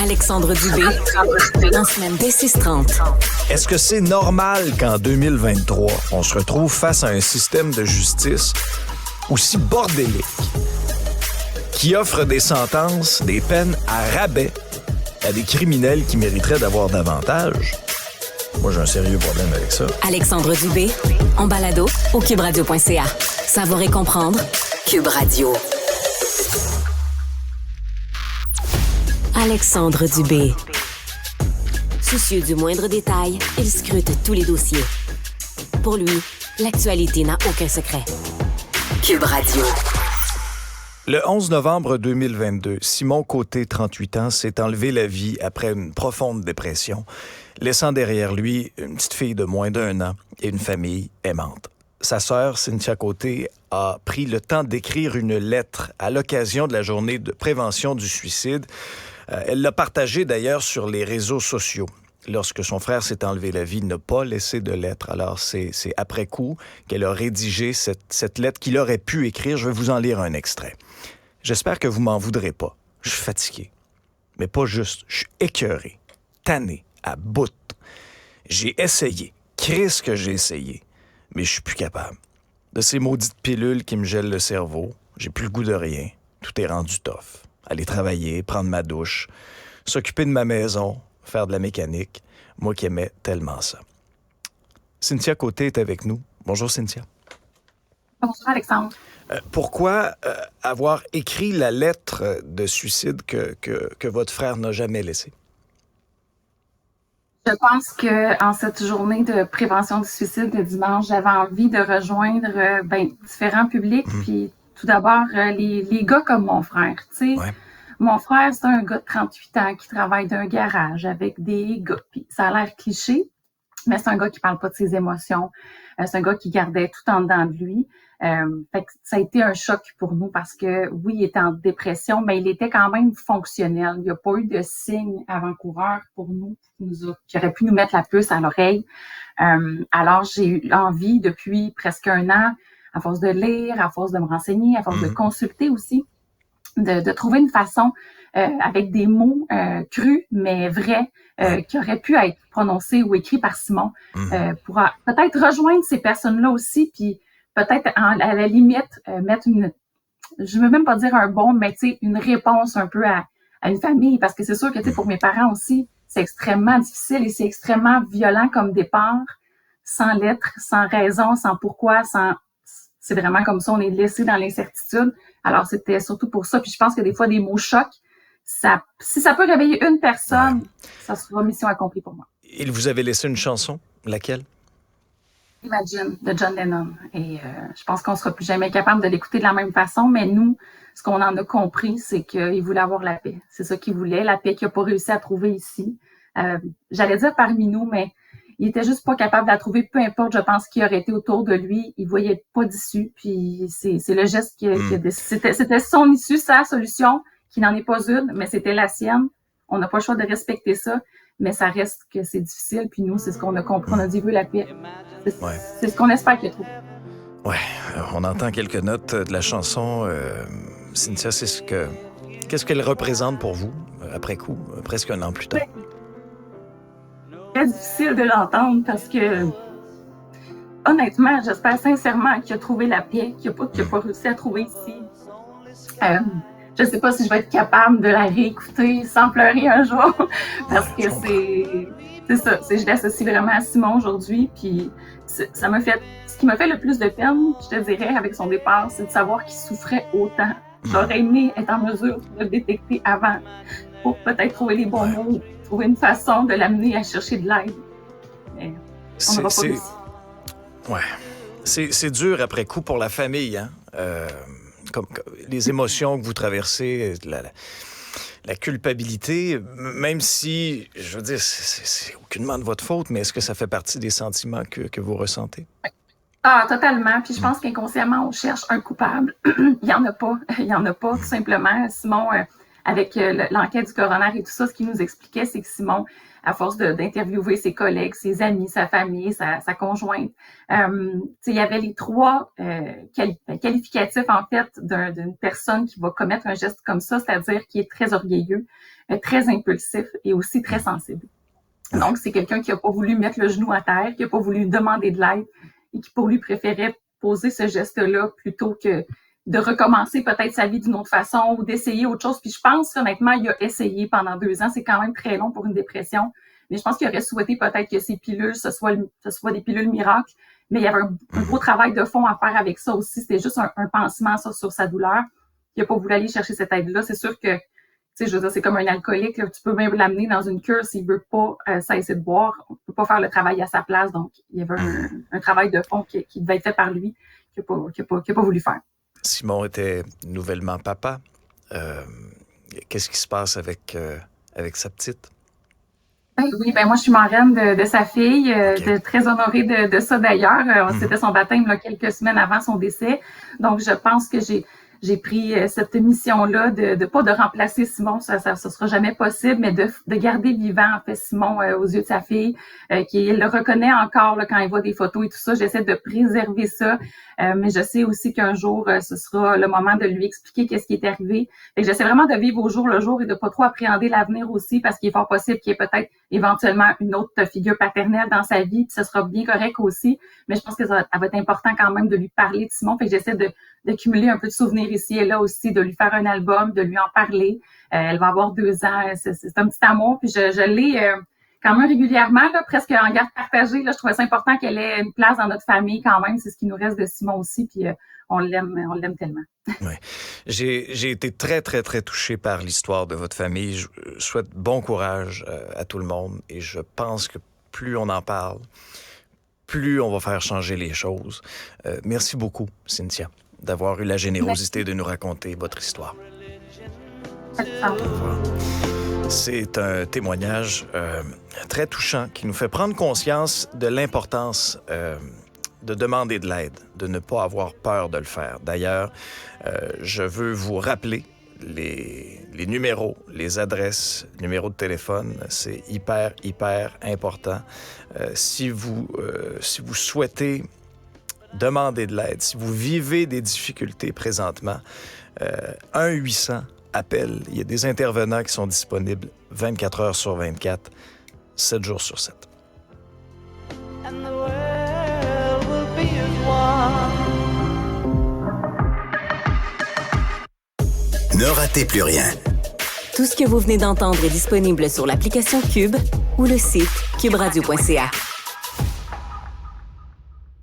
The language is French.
Alexandre Dubé, en semaine dès 6h30. Est-ce que c'est normal qu'en 2023, on se retrouve face à un système de justice aussi bordélique, qui offre des sentences, des peines à rabais à des criminels qui mériteraient d'avoir davantage? Moi, j'ai un sérieux problème avec ça. Alexandre Dubé, en balado au cuberadio.ca. Savoir et comprendre, Cube Radio. Alexandre Dubé. Soucieux du moindre détail, il scrute tous les dossiers. Pour lui, l'actualité n'a aucun secret. Cube Radio. Le 11 novembre 2022, Simon Côté, 38 ans, s'est enlevé la vie après une profonde dépression, laissant derrière lui une petite fille de moins d'1 an et une famille aimante. Sa sœur, Cynthia Côté, a pris le temps d'écrire une lettre à l'occasion de la journée de prévention du suicide. Elle l'a partagée d'ailleurs sur les réseaux sociaux. Lorsque son frère s'est enlevé la vie, il n'a pas laissé de lettre. Alors, c'est après coup qu'elle a rédigé cette lettre qu'il aurait pu écrire. Je vais vous en lire un extrait. « J'espère que vous m'en voudrez pas. Je suis fatigué. Mais pas juste. Je suis écœuré, tanné, à bout. J'ai essayé. Christ que j'ai essayé. Mais je suis plus capable. De ces maudites pilules qui me gèlent le cerveau, j'ai plus le goût de rien. Tout est rendu tough. Aller travailler, prendre ma douche, s'occuper de ma maison, faire de la mécanique. Moi qui aimais tellement ça. » Cynthia Côté est avec nous. Bonjour, Cynthia. Bonjour, Alexandre. Pourquoi avoir écrit la lettre de suicide que votre frère n'a jamais laissée? Je pense qu'en cette journée de prévention du suicide de dimanche, j'avais envie de rejoindre différents publics. Puis tout d'abord, les gars comme mon frère. Tu sais, mon frère, c'est un gars de 38 ans qui travaille d'un garage avec des gars. Puis ça a l'air cliché, mais c'est un gars qui parle pas de ses émotions. C'est un gars qui gardait tout en dedans de lui. Fait que ça a été un choc pour nous parce que oui, il était en dépression, mais il était quand même fonctionnel. Il n'y a pas eu de signe avant-coureur pour nous qui aurait pu nous mettre la puce à l'oreille. Alors, j'ai eu envie depuis presque 1 an, à force de lire, à force de me renseigner, à force de consulter aussi, de trouver une façon avec des mots crus mais vrais qui auraient pu être prononcés ou écrits par Simon pour peut-être rejoindre ces personnes-là aussi, puis peut-être à la limite mettre je veux même pas dire un bon, mais tu sais, une réponse un peu à une famille, parce que c'est sûr que tu sais, pour mes parents aussi, c'est extrêmement difficile et c'est extrêmement violent comme départ, sans lettre, sans raison, sans pourquoi, c'est vraiment comme ça, on est laissé dans l'incertitude. Alors c'était surtout pour ça, puis je pense que des fois des mots chocs, si ça peut réveiller une personne, ça sera mission accomplie pour moi. Il vous avait laissé une chanson, laquelle? Imagine, de John Lennon. Et je pense qu'on sera plus jamais capable de l'écouter de la même façon, mais nous, ce qu'on en a compris, c'est qu'il voulait avoir la paix. C'est ça qu'il voulait, la paix qu'il n'a pas réussi à trouver ici. J'allais dire parmi nous, mais il était juste pas capable de la trouver, peu importe, je pense, qui aurait été autour de lui. Il voyait pas d'issue, puis c'est le geste qui a décidé. C'était son issue, sa solution, qui n'en est pas une, mais c'était la sienne. On n'a pas le choix de respecter ça, mais ça reste que c'est difficile, puis nous, c'est ce qu'on a compris. On a dit, veut la paix. C'est ce qu'on espère qu'il trouve. Ouais, on entend quelques notes de la chanson. Cynthia, qu'est-ce qu'elle représente pour vous, après coup, presque 1 an plus tard? C'est très difficile de l'entendre parce que, honnêtement, j'espère sincèrement qu'il a trouvé la paix, qu'il n'a pas réussi à trouver ici. Je ne sais pas si je vais être capable de la réécouter sans pleurer un jour, parce que c'est ça. Je l'associe vraiment à Simon aujourd'hui, puis ça m'a fait. Ce qui m'a fait le plus de peine, je te dirais, avec son départ, c'est de savoir qu'il souffrait autant. J'aurais aimé être en mesure de le détecter avant, pour peut-être trouver les bons mots, trouver une façon de l'amener à chercher de l'aide. Mais on n'aura pas réussi. Ouais. C'est dur après coup pour la famille, hein? Comme les émotions que vous traversez, la culpabilité, même si, je veux dire, c'est aucunement de votre faute, mais est-ce que ça fait partie des sentiments que vous ressentez? Ah, totalement. Puis je pense qu'inconsciemment, on cherche un coupable. Il y en a pas. Il y en a pas, tout simplement. Simon avec l'enquête du coroner et tout ça, ce qu'il nous expliquait, c'est que Simon, à force d'interviewer ses collègues, ses amis, sa famille, sa conjointe, il y avait les 3 qualificatifs, en fait, d'une personne qui va commettre un geste comme ça, c'est-à-dire qui est très orgueilleux, très impulsif et aussi très sensible. Donc, c'est quelqu'un qui n'a pas voulu mettre le genou à terre, qui n'a pas voulu demander de l'aide et qui, pour lui, préférait poser ce geste-là plutôt que de recommencer peut-être sa vie d'une autre façon ou d'essayer autre chose. Puis je pense, honnêtement, il a essayé pendant 2 ans. C'est quand même très long pour une dépression. Mais je pense qu'il aurait souhaité peut-être que ces pilules, ce soit des pilules miracles. Mais il y avait un gros travail de fond à faire avec ça aussi. C'était juste un pansement sur sa douleur. Il n'a pas voulu aller chercher cette aide-là. C'est sûr que, tu sais, je veux dire, c'est comme un alcoolique. Là, tu peux même l'amener dans une cure s'il veut pas cesser de boire. On peut pas faire le travail à sa place. Donc, il y avait un travail de fond qui devait être fait par lui, qu'il n'a pas voulu faire. Simon était nouvellement papa. Qu'est-ce qui se passe avec sa petite? Oui, moi je suis marraine de sa fille, très honorée de ça d'ailleurs. C'était son baptême là, quelques semaines avant son décès. Donc je pense que j'ai pris cette mission-là de pas de remplacer Simon, ça sera jamais possible, mais de garder vivant en fait Simon aux yeux de sa fille, qui le reconnaît encore là, quand il voit des photos et tout ça. J'essaie de préserver ça, mais je sais aussi qu'un jour ce sera le moment de lui expliquer qu'est-ce qui est arrivé. Et j'essaie vraiment de vivre au jour le jour et de pas trop appréhender l'avenir aussi, parce qu'il est fort possible qu'il y ait peut-être éventuellement une autre figure paternelle dans sa vie, puis ce sera bien correct aussi. Mais je pense que ça va être important quand même de lui parler de Simon. Fait que j'essaie d'accumuler un peu de souvenirs ici et là aussi, de lui faire un album, de lui en parler. Elle va avoir 2 ans, c'est un petit amour, puis je l'ai quand même régulièrement, là, presque en garde partagée. Là, je trouvais ça important qu'elle ait une place dans notre famille quand même. C'est ce qui nous reste de Simon aussi, puis on l'aime tellement. Oui. J'ai été très, très, très touché par l'histoire de votre famille. Je souhaite bon courage à tout le monde et je pense que plus on en parle, plus on va faire changer les choses. Merci beaucoup, Cynthia, d'avoir eu la générosité de nous raconter votre histoire. C'est un témoignage très touchant qui nous fait prendre conscience de l'importance de demander de l'aide, de ne pas avoir peur de le faire. D'ailleurs, je veux vous rappeler les numéros, les adresses, numéros de téléphone. C'est hyper, hyper important. Si vous souhaitez demander de l'aide, si vous vivez des difficultés présentement, 1-800 appel. Il y a des intervenants qui sont disponibles 24 heures sur 24, 7 jours sur 7. Ne ratez plus rien. Tout ce que vous venez d'entendre est disponible sur l'application Cube ou le site cuberadio.ca.